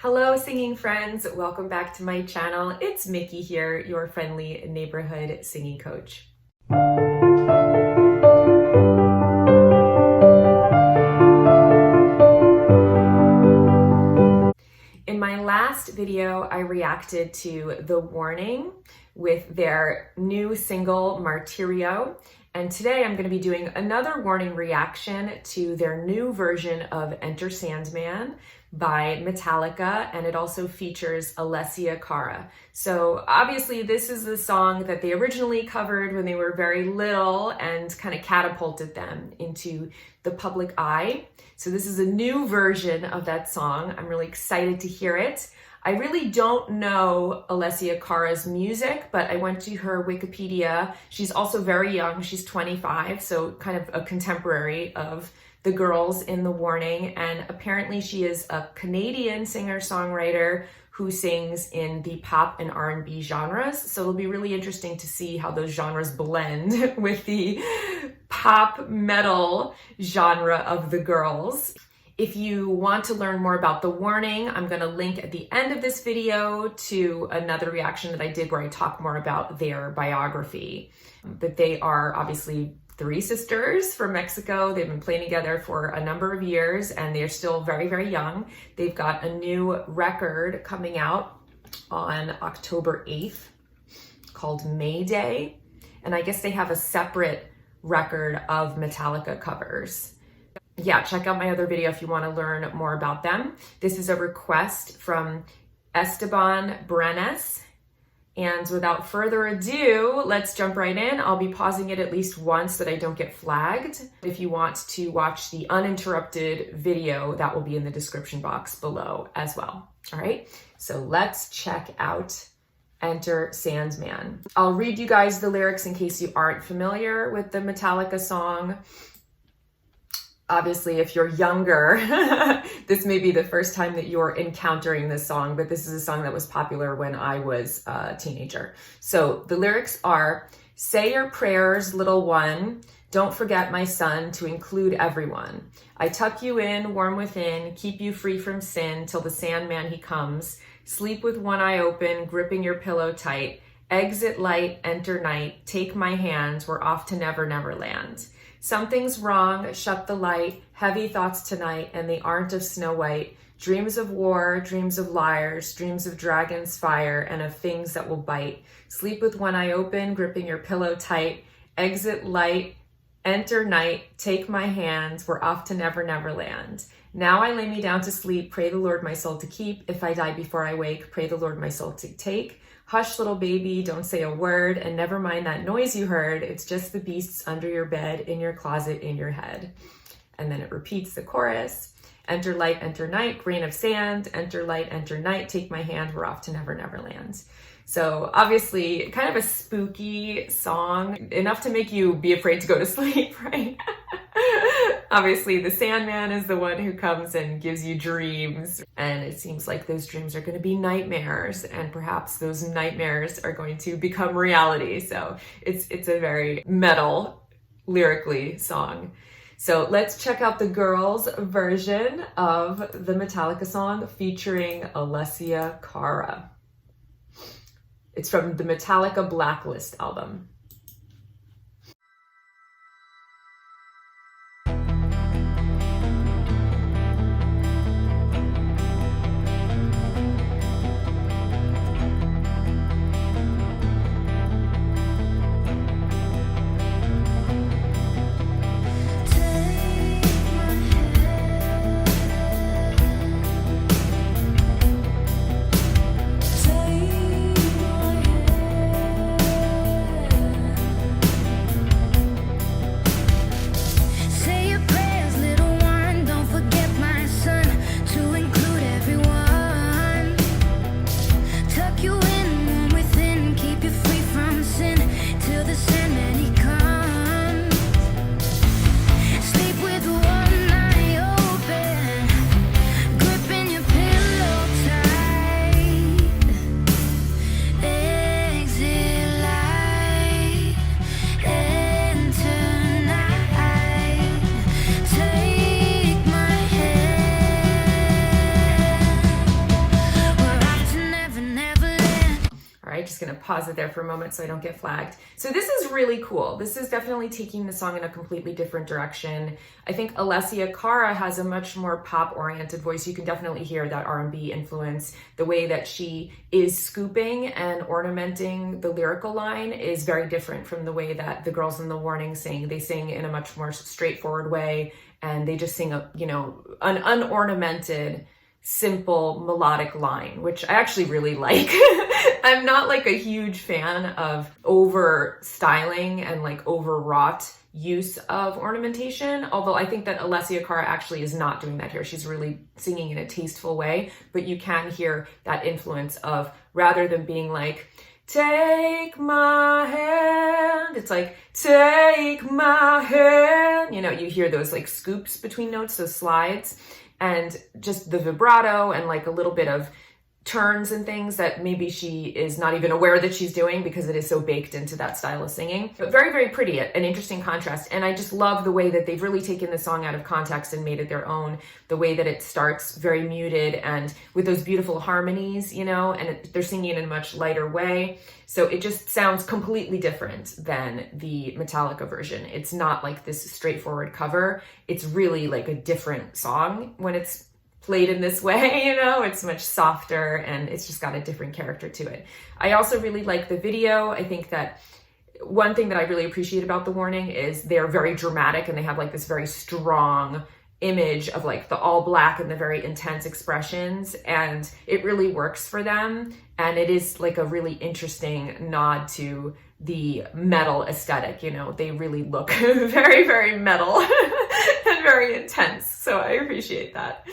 Hello singing friends, welcome back to my channel. It's Miki here, your friendly neighborhood singing coach. In my last video, I reacted to The Warning with their new single, Martirio. And today I'm going to be doing another Warning reaction to their new version of Enter Sandman by Metallica, and it also features Alessia Cara. So obviously this is the song that they originally covered when they were very little and kind of catapulted them into the public eye. So this is a new version of that song. I'm really excited to hear it. I really don't know Alessia Cara's music, but I went to her Wikipedia. She's also very young. She's 25, so kind of a contemporary of the girls in The Warning. And apparently she is a Canadian singer-songwriter who sings in the pop and R&B genres. So it'll be really interesting to see how those genres blend with the pop metal genre of the girls. If you want to learn more about The Warning, I'm going to link at the end of this video to another reaction that I did where I talk more about their biography. But they are obviously three sisters from Mexico. They've been playing together for a number of years and they're still very, very young. They've got a new record coming out on October 8th called Mayday. And I guess they have a separate record of Metallica covers. Yeah, check out my other video if you want to learn more about them. This is a request from Esteban Brenes. And without further ado, let's jump right in. I'll be pausing it at least once so that I don't get flagged. If you want to watch the uninterrupted video, that will be in the description box below as well. All right, so let's check out Enter Sandman. I'll read you guys the lyrics in case you aren't familiar with the Metallica song. Obviously, if you're younger, this may be the first time that you're encountering this song, but this is a song that was popular when I was a teenager. So the lyrics are, "Say your prayers, little one. Don't forget, my son, to include everyone. I tuck you in, warm within, keep you free from sin till the Sandman he comes. Sleep with one eye open, gripping your pillow tight. Exit light, enter night. Take my hand, we're off to Never Never Land. Something's wrong, shut the light, heavy thoughts tonight, and they aren't of Snow White. Dreams of war, dreams of liars, dreams of dragons' fire, and of things that will bite. Sleep with one eye open, gripping your pillow tight. Exit light, enter night, take my hand, we're off to Never Never Land. Now I lay me down to sleep, pray the Lord my soul to keep. If I die before I wake, pray the Lord my soul to take. Hush, little baby, don't say a word, and never mind that noise you heard. It's just the beasts under your bed, in your closet, in your head." And then it repeats the chorus. Enter light, enter night, grain of sand. Enter light, enter night, take my hand, we're off to Never Never Land. So obviously kind of a spooky song, enough to make you be afraid to go to sleep, right? Obviously, the Sandman is the one who comes and gives you dreams, and it seems like those dreams are going to be nightmares, and perhaps those nightmares are going to become reality. So it's a very metal, lyrically song. So let's check out the girls' version of the Metallica song featuring Alessia Cara. It's from the Metallica Blacklist album. just gonna pause it there for a moment so I don't get flagged. So this is really cool. This is definitely taking the song in a completely different direction. I think Alessia Cara has a much more pop-oriented voice. You can definitely hear that R&B influence. The way that she is scooping and ornamenting the lyrical line is very different from the way that the girls in The Warning sing. They sing in a much more straightforward way, and they just sing an unornamented, simple melodic line, which I actually really like. I'm not like a huge fan of over styling and like overwrought use of ornamentation, although I think that Alessia Cara actually is not doing that here. She's really singing in a tasteful way, but you can hear that influence of, rather than being like, take my hand, it's like, take my hand. You know, you hear those like scoops between notes, those slides, and just the vibrato and like a little bit of turns and things that maybe she is not even aware that she's doing because it is so baked into that style of singing. But very, very pretty, an interesting contrast. And I just love the way that they've really taken the song out of context and made it their own. The way that it starts very muted and with those beautiful harmonies, you know, and they're singing in a much lighter way. So it just sounds completely different than the Metallica version. It's not like this straightforward cover. It's really like a different song when it's played in this way, you know. It's much softer and it's just got a different character to it. I also really like the video. I think that one thing that I really appreciate about The Warning is they're very dramatic and they have like this very strong image of like the all black and the very intense expressions, and it really works for them. And it is like a really interesting nod to the metal aesthetic, you know. They really look very, very metal and very intense. So I appreciate that.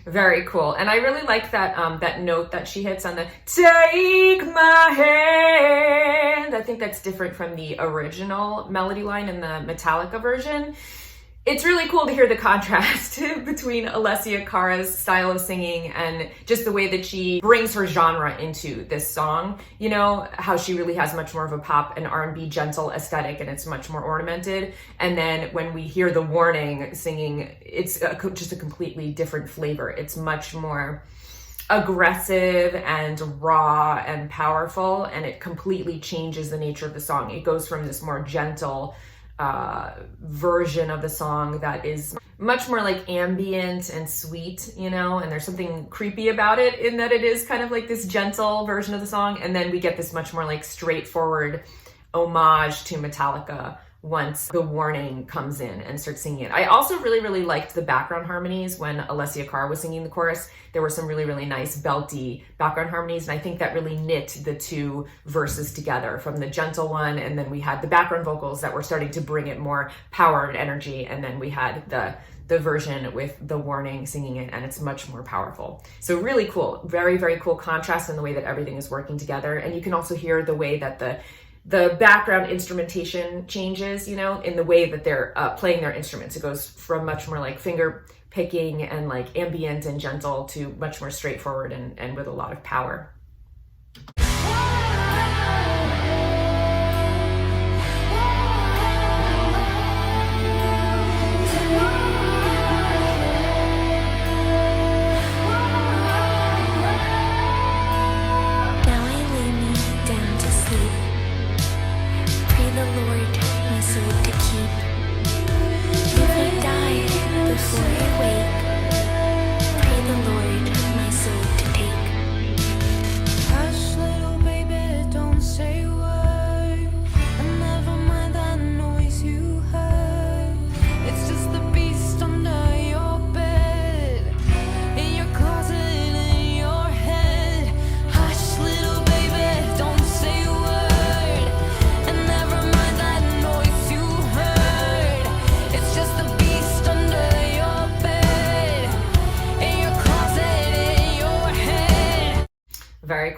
Very cool. And I really like that that note that she hits on the take my hand. I think that's different from the original melody line in the Metallica version. It's really cool to hear the contrast between Alessia Cara's style of singing and just the way that she brings her genre into this song. You know, how she really has much more of a pop and R&B gentle aesthetic and it's much more ornamented. And then when we hear The Warning singing, it's just a completely different flavor. It's much more aggressive and raw and powerful, and it completely changes the nature of the song. It goes from this more gentle version of the song that is much more like ambient and sweet, you know, and there's something creepy about it in that it is kind of like this gentle version of the song, and then we get this much more like straightforward homage to Metallica once The Warning comes in and starts singing it. I also really liked the background harmonies when Alessia Cara was singing the chorus. There were some really nice belty background harmonies, and I think that really knit the two verses together, from the gentle one, and then we had the background vocals that were starting to bring it more power and energy, and then we had the version with The Warning singing it, and it's much more powerful. So really cool, very cool contrast in the way that everything is working together. And you can also hear the way that the background instrumentation changes, you know, in the way that they're playing their instruments. It goes from much more like finger picking and like ambient and gentle to much more straightforward and with a lot of power. Hush,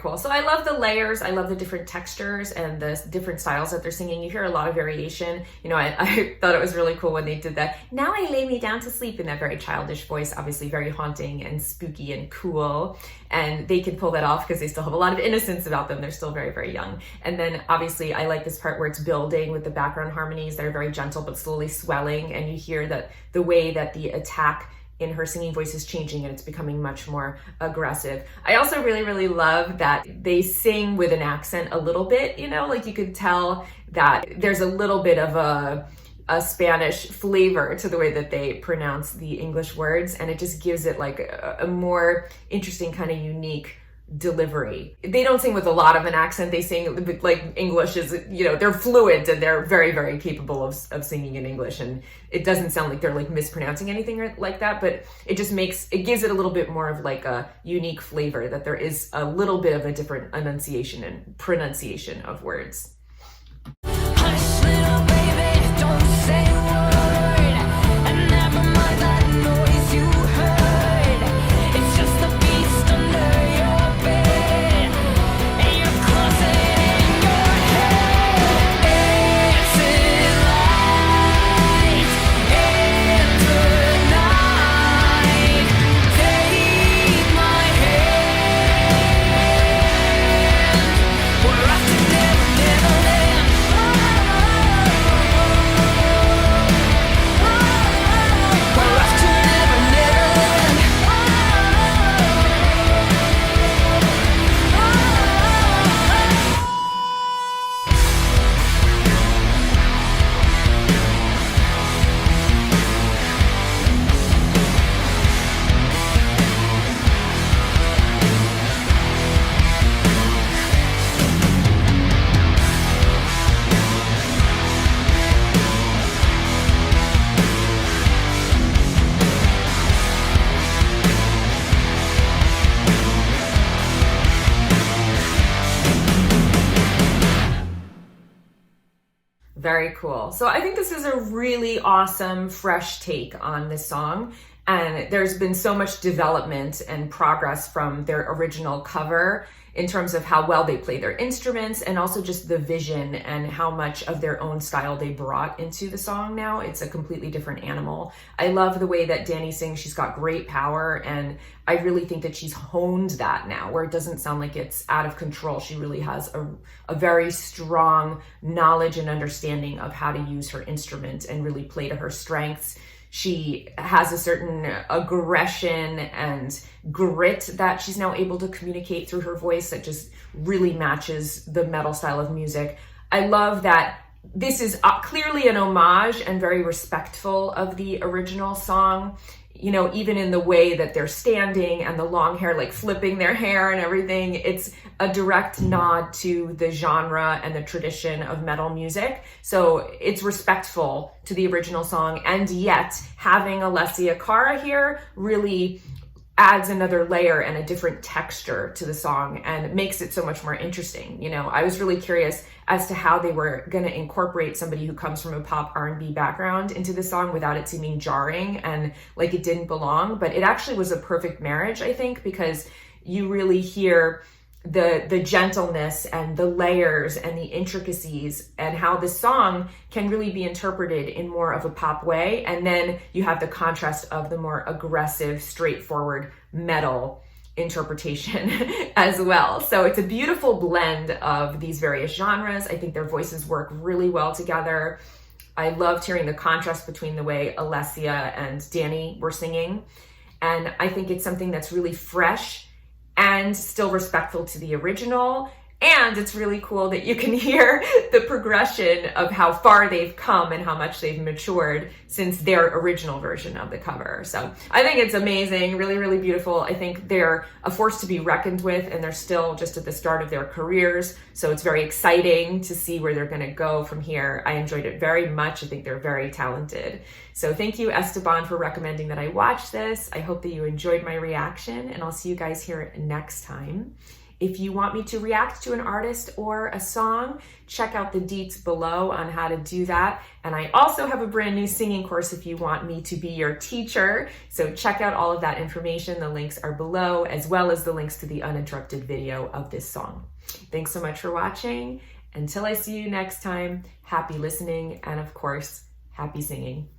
cool. So I love the layers. I love the different textures and the different styles that they're singing. You hear a lot of variation. You know, I thought it was really cool when they did that. Now I lay me down to sleep in that very childish voice, obviously very haunting and spooky and cool. And they can pull that off because they still have a lot of innocence about them. They're still very, very young. And then obviously I like this part where it's building with the background harmonies that are very gentle but slowly swelling. And you hear that the way that the attack in her singing voice is changing and it's becoming much more aggressive. I also really, really love that they sing with an accent a little bit, you know, like you could tell that there's a little bit of a Spanish flavor to the way that they pronounce the English words, and it just gives it like a more interesting kind of unique delivery. They don't sing with a lot of an accent. They sing like English is, you know, they're fluent and they're very, very capable of singing in English, and it doesn't sound like they're like mispronouncing anything like that, but it just gives it a little bit more of like a unique flavor, that there is a little bit of a different enunciation and pronunciation of words. Hush, little baby, don't say a word, and never mind that noise you heard. It's just the beast under your bed, and your closet in your head. It's in light into the night. Take my hand. We're off to Never, Neverland. We're off to Never, Neverland. Very cool. So I think this is a really awesome, fresh take on this song. And there's been so much development and progress from their original cover in terms of how well they play their instruments, and also just the vision and how much of their own style they brought into the song now. It's a completely different animal. I love the way that Dani sings. She's got great power, and I really think that she's honed that now, where it doesn't sound like it's out of control. She really has a very strong knowledge and understanding of how to use her instrument and really play to her strengths. She has a certain aggression and grit that she's now able to communicate through her voice that just really matches the metal style of music. I love that this is clearly an homage and very respectful of the original song. You know, even in the way that they're standing and the long hair, like flipping their hair and everything, it's a direct nod to the genre and the tradition of metal music. So it's respectful to the original song, and yet having Alessia Cara here really adds another layer and a different texture to the song and makes it so much more interesting. You know, I was really curious as to how they were going to incorporate somebody who comes from a pop R&B background into the song without it seeming jarring and like it didn't belong. But it actually was a perfect marriage, I think, because you really hear the gentleness and the layers and the intricacies and how the song can really be interpreted in more of a pop way. And then you have the contrast of the more aggressive, straightforward metal interpretation as well. So it's a beautiful blend of these various genres. I think their voices work really well together. I loved hearing the contrast between the way Alessia and Dani were singing. And I think it's something that's really fresh and still respectful to the original. And it's really cool that you can hear the progression of how far they've come and how much they've matured since their original version of the cover. So I think it's amazing, really, really beautiful. I think they're a force to be reckoned with, and they're still just at the start of their careers. So it's very exciting to see where they're gonna go from here. I enjoyed it very much. I think they're very talented. So thank you, Esteban, for recommending that I watch this. I hope that you enjoyed my reaction, and I'll see you guys here next time. If you want me to react to an artist or a song, check out the deets below on how to do that. And I also have a brand new singing course if you want me to be your teacher. So check out all of that information. The links are below, as well as the links to the uninterrupted video of this song. Thanks so much for watching. Until I see you next time, happy listening and of course, happy singing.